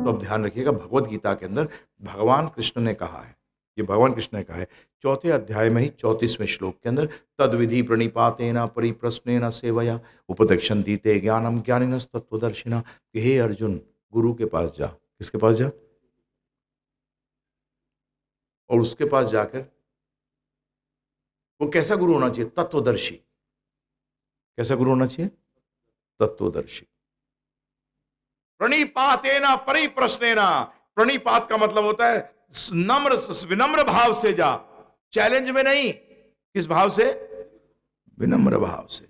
तो अब ध्यान रखिएगा, भगवत गीता के अंदर भगवान कृष्ण ने कहा है, ये भगवान कृष्ण ने कहा है 4 अध्याय में ही 34वें श्लोक के अंदर, तद विधि प्रणिपातेन परिप्रश्नेन सेवया उपदेक्षन्ति ते ज्ञानम ज्ञानिनस्तत्त्वदर्शिना, कि हे अर्जुन गुरु के पास जा। किसके पास जा? और उसके पास जाकर वो कैसा गुरु होना चाहिए? तत्वदर्शी। कैसा गुरु होना चाहिए? तत्वदर्शी। प्रणिपातेना परिप्रश्नेना, प्रणिपात का मतलब होता है नम्र विनम्र भाव से जा, चैलेंज में नहीं। किस भाव से? विनम्र भाव से।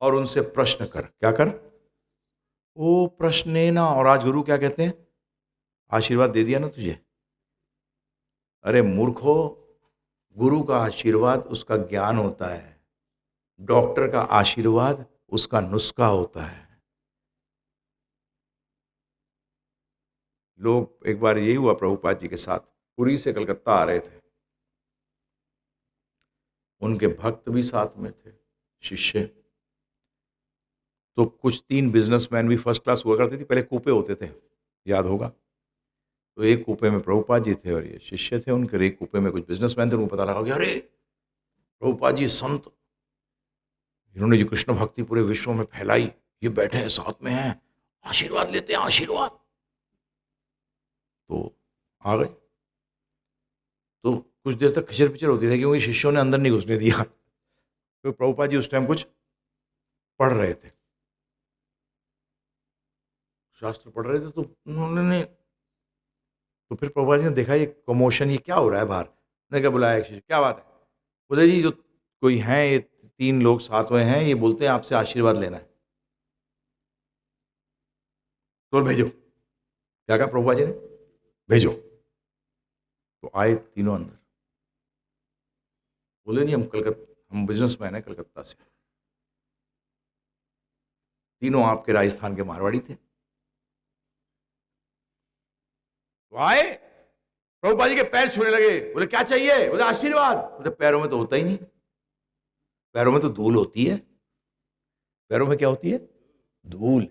और उनसे प्रश्न कर। क्या कर? ओ प्रश्नेना। और आज गुरु क्या कहते हैं? आशीर्वाद दे दिया ना तुझे। अरे मूर्खो, गुरु का आशीर्वाद उसका ज्ञान होता है, डॉक्टर का आशीर्वाद उसका नुस्खा होता है। लोग, एक बार यही हुआ प्रभुपाद जी के साथ, पुरी से कलकत्ता आ रहे थे, उनके भक्त भी साथ में थे, शिष्य। तो कुछ 3 बिजनेसमैन भी फर्स्ट क्लास हुआ करते थे, पहले कूपे होते थे, याद होगा। तो एक कूपे में प्रभुपाद जी थे और ये शिष्य थे उनके, एक कूपे में कुछ बिजनेसमैन थे। उनको पता लगा कि अरे प्रभुपाद जी संत, इन्होंने जो कृष्ण भक्ति पूरे विश्व में फैलाई, ये बैठे हैं साथ में हैं, आशीर्वाद लेते हैं, आशीर्वाद। तो आ गए। तो कुछ देर तक खिचर पिचर होती रही क्योंकि शिष्यों ने अंदर नहीं घुसने दिया। तो प्रभुपाद जी उस टाइम कुछ पढ़ रहे थे, शास्त्र पढ़ रहे थे। तो उन्होंने, तो फिर प्रभुपाद जी ने देखा ये कमोशन, ये क्या हो रहा है बाहर। ने क्या बुलाया एक शिष्य, क्या बात है? बोले जी जो कोई हैं, ये 3 लोग साथ में हैं, ये बोलते हैं आपसे आशीर्वाद लेना है, तो भेजो। क्या कहा प्रभुपाद जी ने? भेजो। तो आए तीनों अंदर। बोले नहीं, हम बिजनेसमैन हैं कलकत्ता से, तीनों आपके राजस्थान के मारवाड़ी थे। तो आए, प्रभुपाद जी के पैर छूने लगे। बोले क्या चाहिए? बोले आशीर्वाद। बोले पैरों में तो होता ही नहीं, पैरों में तो धूल होती है। पैरों में क्या होती है? धूल।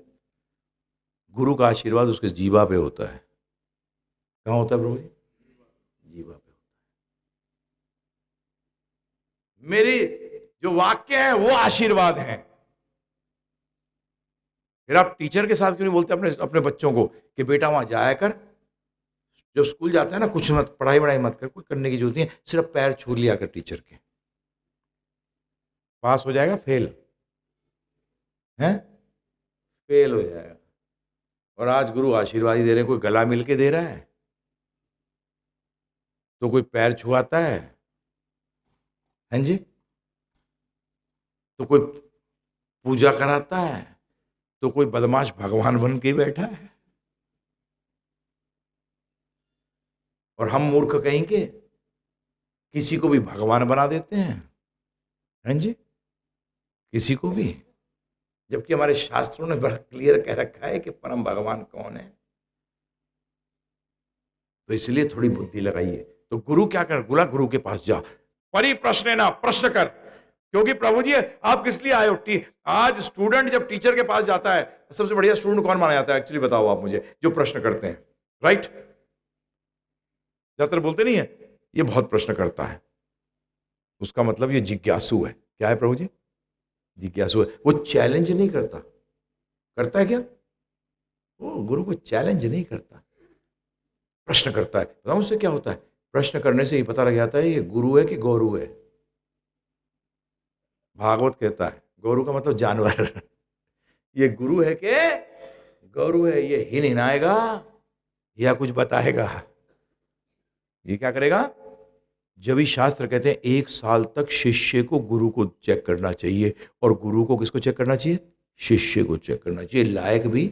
गुरु का आशीर्वाद उसके जीवा पे होता है। कहां होता है प्रभु जी? जीवा पे होता है। मेरी जो वाक्य है वो आशीर्वाद है। फिर आप टीचर के साथ क्यों नहीं बोलते अपने अपने बच्चों को कि बेटा वहां जाया कर, जब स्कूल जाता है ना, कुछ मत पढ़ाई वढ़ाई मत कर, कोई करने की जरूरत नहीं है, सिर्फ पैर छू लिया कर टीचर के, पास हो जाएगा, फेल है, फेल हो जाएगा। और आज गुरु आशीर्वाद ही दे रहे हैं। कोई गला मिल के दे रहा है, तो कोई पैर छुआता है, हैं जी, तो कोई पूजा कराता है, तो कोई बदमाश भगवान बन के बैठा है। और हम मूर्ख कहेंगे, किसी को भी भगवान बना देते हैं जी, किसी को भी, जबकि हमारे शास्त्रों ने बड़ा क्लियर कह रखा है कि परम भगवान कौन है। तो इसलिए थोड़ी बुद्धि लगाइए। तो गुरु क्या कर? बोला गुरु के पास जा, परिप्रश्न ना, प्रश्न कर। क्योंकि प्रभु जी आप किस लिए आए हो? आज स्टूडेंट जब टीचर के पास जाता है, सबसे बढ़िया स्टूडेंट कौन माना जाता है एक्चुअली? बताओ आप मुझे। जो प्रश्न करते हैं, राइट? ज्यादातर बोलते नहीं है ये बहुत प्रश्न करता है, उसका मतलब ये जिज्ञासु है। क्या है प्रभु जी? जिज्ञासु है। वो चैलेंज नहीं करता। करता है क्या? वो गुरु को चैलेंज नहीं करता, प्रश्न करता है। बताऊं उससे क्या होता है? प्रश्न करने से ही पता लग जाता है ये गुरु है कि गौरू है। भागवत कहता है गौरू का मतलब जानवर। ये गुरु है कि गौरू है? ये हिनाएगा या कुछ बताएगा? ये क्या करेगा? जब ही शास्त्र कहते हैं 1 साल तक शिष्य को गुरु को चेक करना चाहिए, और गुरु को किसको चेक करना चाहिए? शिष्य को चेक करना चाहिए, लायक भी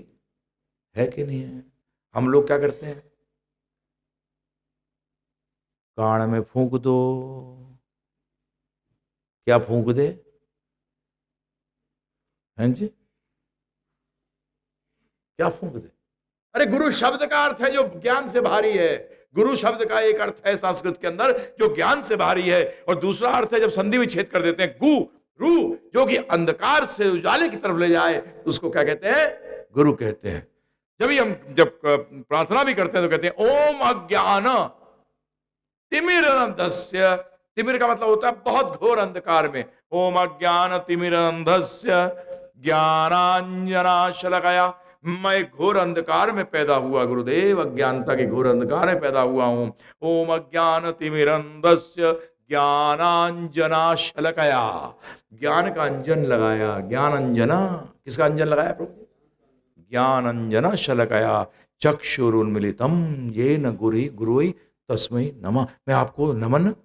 है कि नहीं है। हम लोग क्या करते हैं? कान में फूंक दो। क्या फूंक दे? हैं जी, क्या फूंक दे? अरे गुरु शब्द का अर्थ है जो ज्ञान से भारी है। गुरु शब्द का एक अर्थ है संस्कृत के अंदर जो ज्ञान से भारी है, और दूसरा अर्थ है जब संधि विच्छेद कर देते हैं, गु रू, जो कि अंधकार से उजाले की तरफ ले जाए, तो उसको क्या कहते हैं? गुरु कहते हैं। जब प्रार्थना भी करते हैं तो कहते हैं ओम अज्ञान तिमिरंधस्य। तिमिर का मतलब होता है बहुत घोर अंधकार में। ओम अज्ञान तिमिरंधस्य ज्ञानांजनाशलाकया। मैं घोर अंधकार में पैदा हुआ गुरुदेव, अज्ञानता के घोर अंधकार में पैदा हुआ हूं। ओम अज्ञान तिमिरंधस्य ज्ञानांजनाशलाकया। ज्ञान का अंजन लगाया। ज्ञान अंजना, किसका अंजन लगाया प्रभु? ज्ञान अंजना शलाकया चक्षुरुन्मीलितम येन गुरुई तस्मै नमः। मैं आपको नमन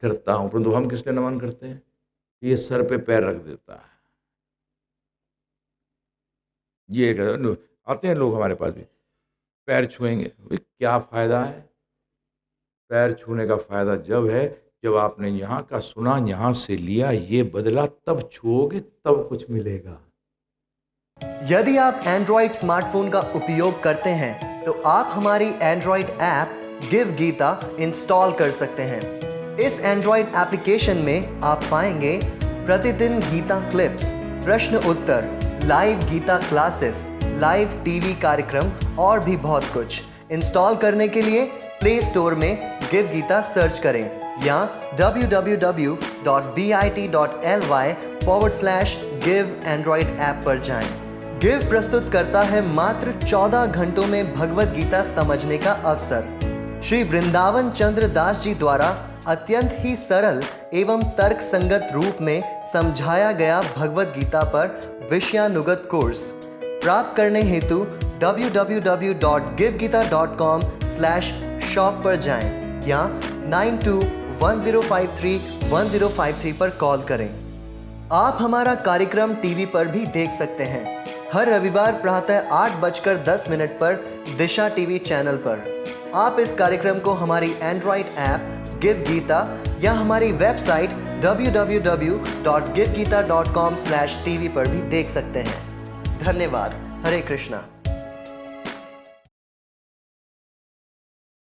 करता हूं। परंतु हम किस लिए नमन करते हैं? ये सर पे पैर रख देता है। ये आते हैं लोग हमारे पास भी, पैर छुएंगे। क्या फायदा है? पैर छूने का फायदा जब है जब आपने यहाँ का सुना, यहाँ से लिया, ये बदला, तब छुओगे तब कुछ मिलेगा। यदि आप एंड्रॉइड स्मार्टफोन का उपयोग करते हैं तो आप हमारी Android app give Gita install कर सकते हैं। इस एंड्रॉइड एप्लीकेशन में आप पाएंगे प्रतिदिन गीता क्लिप्स, प्रश्न उत्तर, live Gita classes, live TV कार्यक्रम और भी बहुत कुछ। इंस्टॉल करने के लिए प्ले स्टोर में गिव गीता सर्च करें या www.bit.ly/give एंड्रॉइड ऐप पर जाएं। गिव प्रस्तुत करता है मात्र 14 घंटों में भगवत गीता समझने का अवसर। श्री वृंदावन चंद्र दास जी द्वारा अत्यंत ही सरल एवं तर्क संगत रूप में समझाया गया भगवत गीता पर विषयानुगत कोर्स प्राप्त करने हेतु www.givegita.com/shop पर जाएं या 9210531053 पर कॉल करें। आप हमारा कार्यक्रम टीवी पर भी देख सकते हैं हर रविवार प्रातः 8:10 पर दिशा टीवी चैनल पर। आप इस कार्यक्रम को हमारी एंड्रॉइड ऐप गिव गीता या हमारी वेबसाइट www.givegita.com/tv पर भी देख सकते हैं। धन्यवाद। हरे कृष्णा।